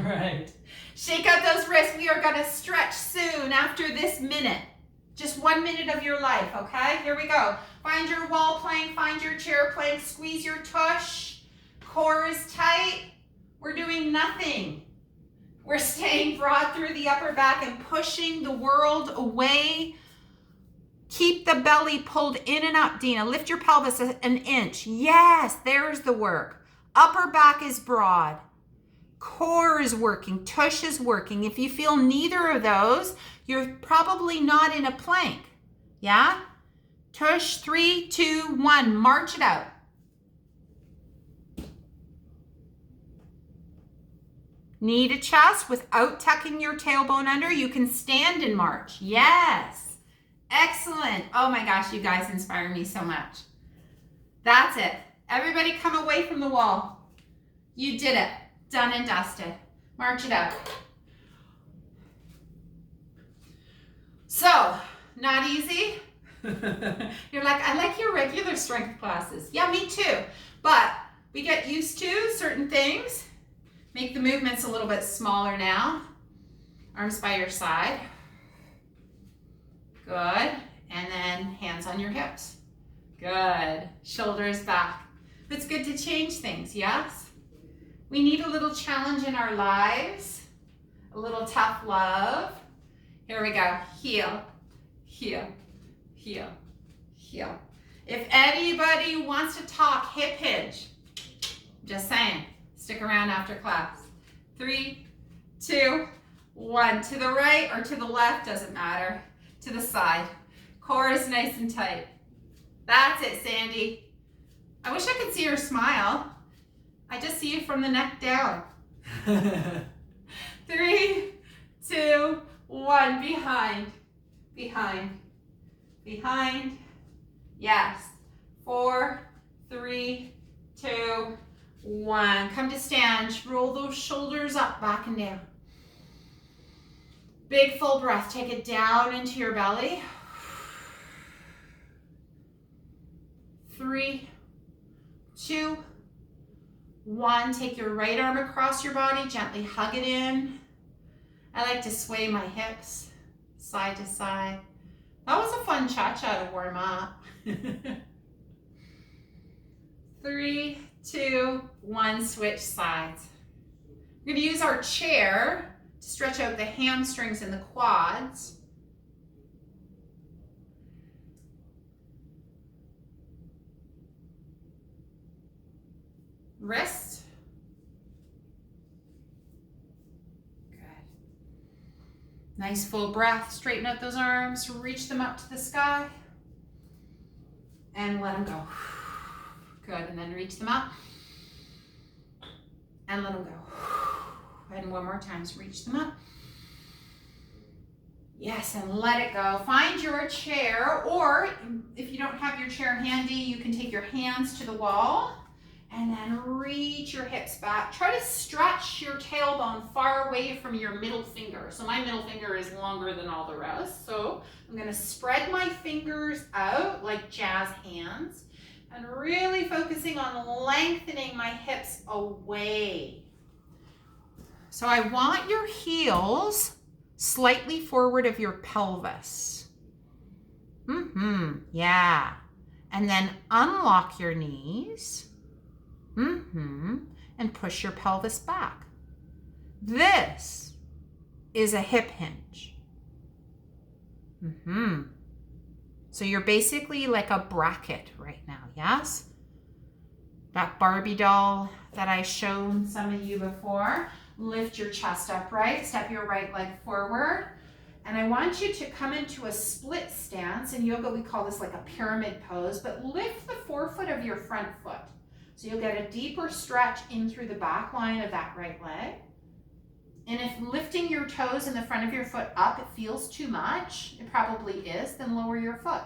right. Shake out those wrists. We are going to stretch soon after this minute. Just 1 minute of your life, okay? Here we go. Find your wall plank, find your chair plank, squeeze your tush. Core is tight. We're doing nothing. We're staying broad through the upper back and pushing the world away. Keep the belly pulled in and up, Dina. Lift your pelvis an inch. Yes, there's the work. Upper back is broad. Core is working. Tush is working. If you feel neither of those, you're probably not in a plank. Yeah? Tush, 3, 2, 1. March it out. Knee to chest without tucking your tailbone under. You can stand and march. Yes. Excellent. Oh my gosh, you guys inspire me so much. That's it. Everybody come away from the wall. You did it. Done and dusted. March it out. So, not easy? You're like, I like your regular strength classes. Yeah, me too. But we get used to certain things. Make the movements a little bit smaller now. Arms by your side. Good. And then hands on your hips. Good. Shoulders back. It's good to change things, yes? We need a little challenge in our lives. A little tough love. Here we go. Heel, heel, heel, heel. If anybody wants to talk hip hinge, just saying, stick around after class. 3, 2, 1. To the right or to the left, doesn't matter. To the side. Core is nice and tight. That's it, Sandy. I wish I could see her smile. I just see you from the neck down. 3, 2, 1, behind, behind, behind. Yes. 4, 3, 2, 1. Come to stand. Roll those shoulders up, back and down. Big full breath. Take it down into your belly. 3, 2, 1. Take your right arm across your body. Gently hug it in. I like to sway my hips side to side. That was a fun cha-cha to warm up. 3, 2, 1. Switch sides. We're going to use our chair to stretch out the hamstrings and the quads. Wrist. Good. Nice full breath. Straighten out those arms. Reach them up to the sky. And let them go. Good. And then reach them up. And let them go. And one more time. So reach them up. Yes, and let it go. Find your chair, or if you don't have your chair handy, you can take your hands to the wall and then reach your hips back. Try to stretch your tailbone far away from your middle finger. So my middle finger is longer than all the rest. So I'm going to spread my fingers out like jazz hands and really focusing on lengthening my hips away. So I want your heels slightly forward of your pelvis. Yeah. And then unlock your knees. And push your pelvis back. This is a hip hinge. So you're basically like a bracket right now, yes? That Barbie doll that I showed some of you before. Lift your chest upright, step your right leg forward. And I want you to come into a split stance. In yoga, we call this like a pyramid pose, but lift the forefoot of your front foot. So you'll get a deeper stretch in through the back line of that right leg. And if lifting your toes in the front of your foot up, it feels too much, it probably is, then lower your foot.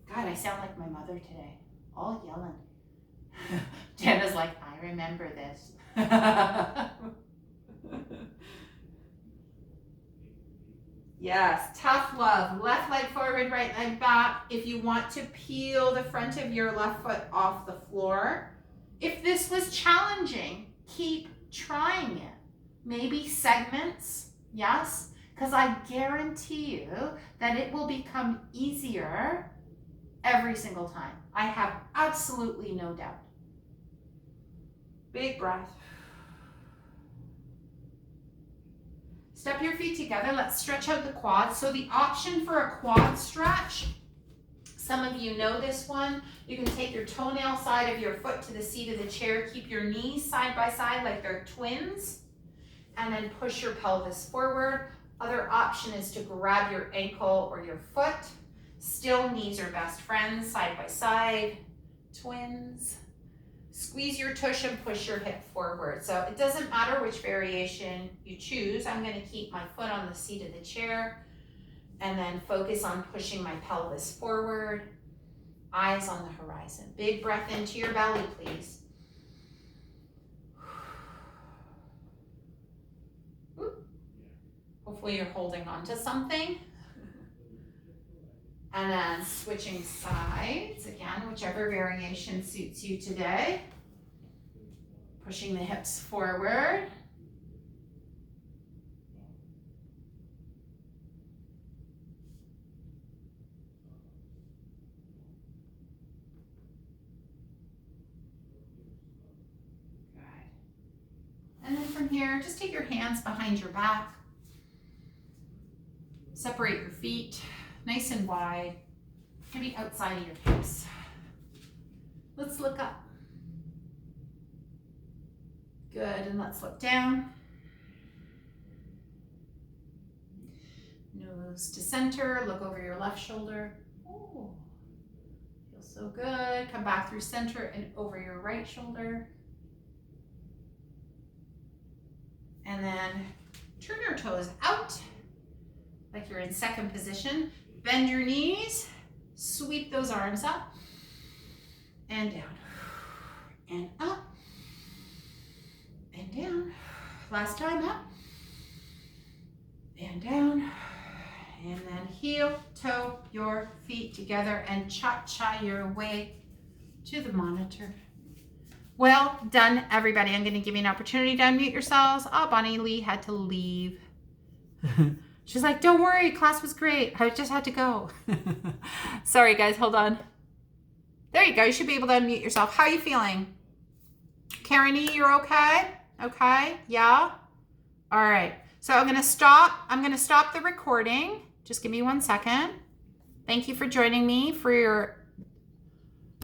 God, I sound like my mother today, all yelling. Jenna's like, I remember this. Yes, tough love. Left leg forward, right leg back. If you want to peel the front of your left foot off the floor. If this was challenging, keep trying it. Maybe segments, yes, because I guarantee you that it will become easier every single time. I have absolutely no doubt. Big breath. Step your feet together. Let's stretch out the quads. So the option for a quad stretch, some of you know this one. You can take your toenail side of your foot to the seat of the chair. Keep your knees side by side like they're twins. And then push your pelvis forward. Other option is to grab your ankle or your foot. Still, knees are best friends, side by side, twins. Squeeze your tush and push your hip forward. So it doesn't matter which variation you choose. I'm going to keep my foot on the seat of the chair and then focus on pushing my pelvis forward. Eyes on the horizon. Big breath into your belly, please. Hopefully you're holding on to something. And then switching sides, again, whichever variation suits you today. Pushing the hips forward. Good. And then from here, just take your hands behind your back. Separate your feet. Nice and wide, maybe outside of your hips. Let's look up. Good, and let's look down. Nose to center, look over your left shoulder. Oh, feels so good. Come back through center and over your right shoulder. And then Turn your toes out like you're in second position. Bend your knees. Sweep those arms up and down and up and down. Last time, up and down. And then heel, toe your feet together and cha-cha your way to the monitor. Well done, everybody. I'm going to give you an opportunity to unmute yourselves. Oh, Bonnie Lee had to leave. She's like, don't worry, class was great. I just had to go. Sorry, guys, hold on. There you go. You should be able to unmute yourself. How are you feeling? Karen E., you're okay? Okay, yeah? All right. So I'm going to stop the recording. Just give me 1 second. Thank you for joining me for your